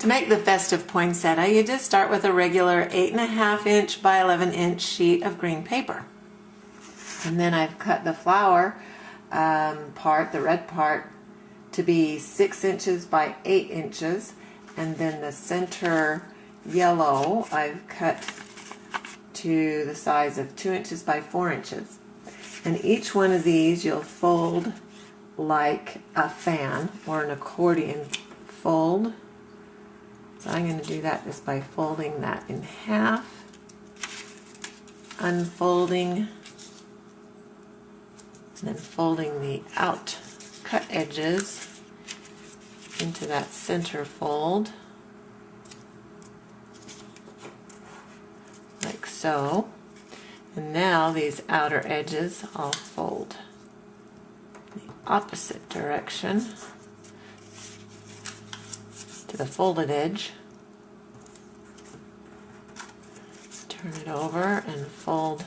To make the festive poinsettia, you just start with a regular 8.5 inch by 11 inch sheet of green paper. And then I've cut the flower part, the red part, to be 6 inches by 8 inches. And then the center yellow I've cut to the size of 2 inches by 4 inches. And each one of these you'll fold like a fan or an accordion fold. So I'm going to do that just by folding that in half, unfolding, and then folding the out cut edges into that center fold, like so. And now these outer edges I'll fold the opposite direction to the folded edge, turn it over and fold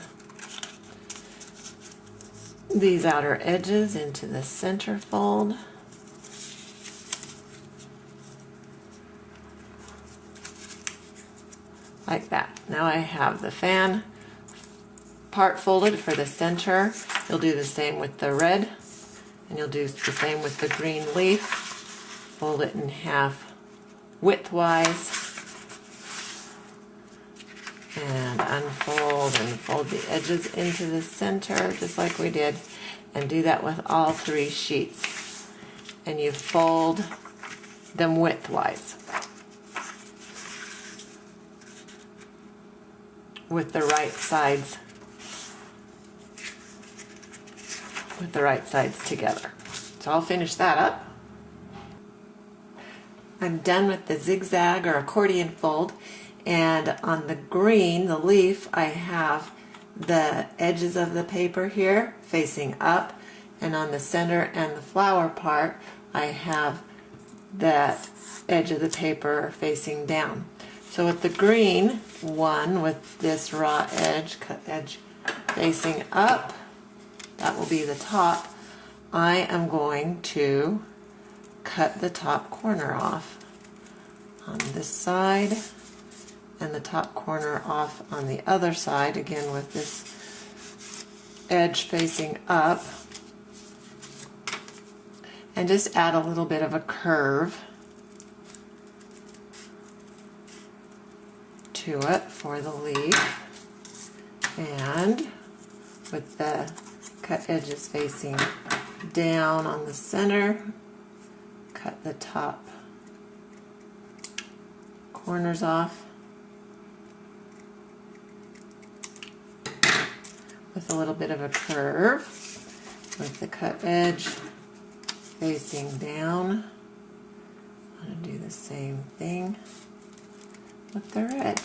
these outer edges into the center fold, like that. Now I have the fan part folded for the center. You'll do the same with the red, and you'll do the same with the green leaf. Fold it in half widthwise and unfold and fold the edges into the center just like we did, and do that with all 3 sheets, and you fold them widthwise with the right sides together. So I'll finish that up. I'm done with the zigzag or accordion fold, and on the green, the leaf, I have the edges of the paper here facing up, and on the center and the flower part I have that edge of the paper facing down. So with the green one, with this raw edge, cut edge facing up, that will be the top. I am going to cut the top corner off on this side and the top corner off on the other side, again with this edge facing up, and just add a little bit of a curve to it for the leaf, and with the cut edges facing down on the center, cut the top corners off with a little bit of a curve, with the cut edge facing down. I'm going to do the same thing with the red.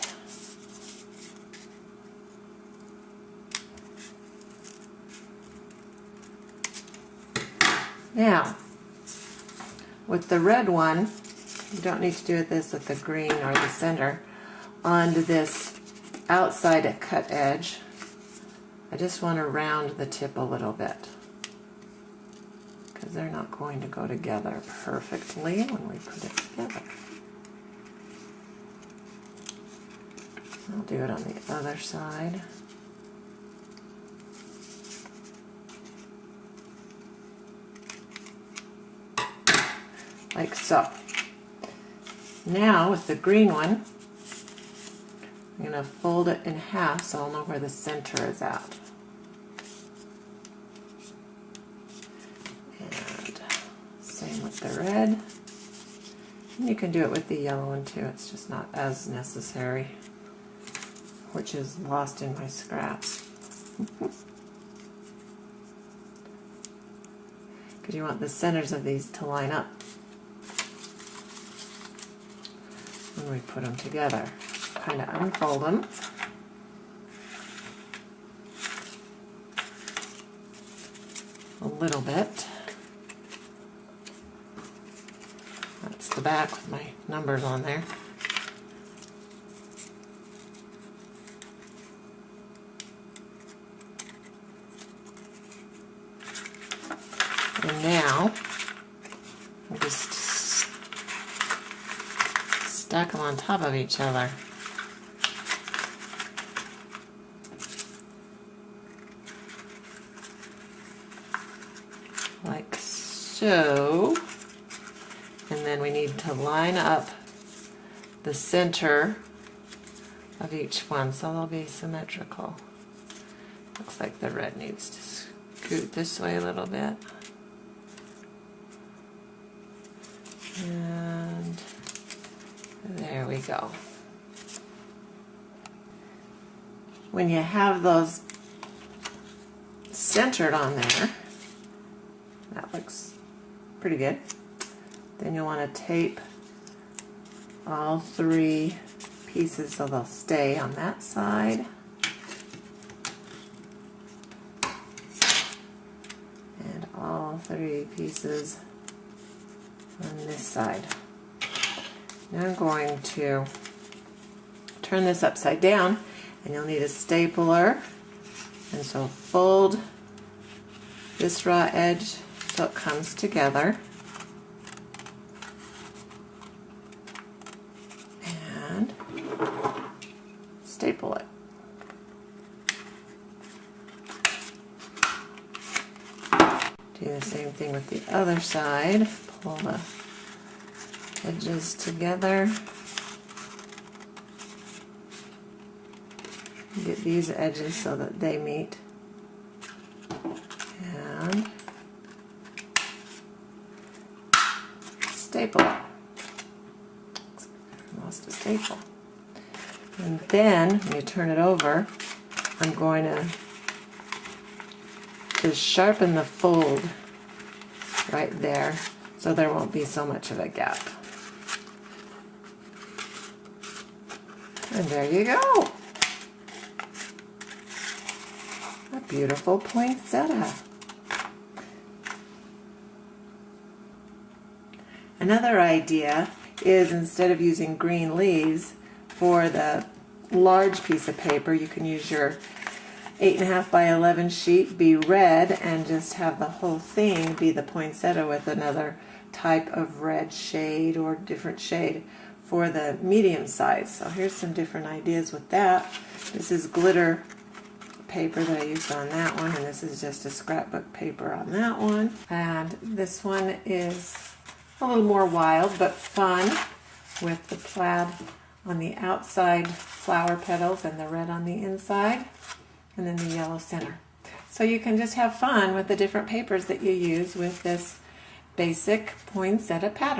Now, with the red one, you don't need to do this with the green or the center. On this outside cut edge, I just want to round the tip a little bit, because they're not going to go together perfectly when we put it together. I'll do it on the other side. Like so. Now with the green one, I'm going to fold it in half so I'll know where the center is at. And same with the red. And you can do it with the yellow one too, it's just not as necessary, which is lost in my scraps. Because you want the centers of these to line up when we put them together. Kind of unfold them. A little bit. That's the back with my numbers on there. And now I'm just stack them on top of each other. Like so. And then we need to line up the center of each one so they'll be symmetrical. Looks like the red needs to scoot this way a little bit. And there we go. When you have those centered on there, that looks pretty good. Then you'll want to tape all 3 pieces so they'll stay on that side. And all 3 pieces on this side. Now I'm going to turn this upside down, and you'll need a stapler. And so fold this raw edge so it comes together. And staple it. Do the same thing with the other side. Pull the edges together. Get these edges so that they meet. And staple it. Lost a staple. And then, when you turn it over, I'm going to just sharpen the fold right there so there won't be so much of a gap. And there you go. A beautiful poinsettia. Another idea is, instead of using green leaves for the large piece of paper, you can use your 8.5 by 11 sheet, be red, and just have the whole thing be the poinsettia with another type of red shade or different shade for the medium size. So here's some different ideas with that. This is glitter paper that I used on that one, and this is just a scrapbook paper on that one. And this one is a little more wild but fun, with the plaid on the outside flower petals and the red on the inside, and then the yellow center. So you can just have fun with the different papers that you use with this basic poinsettia pattern.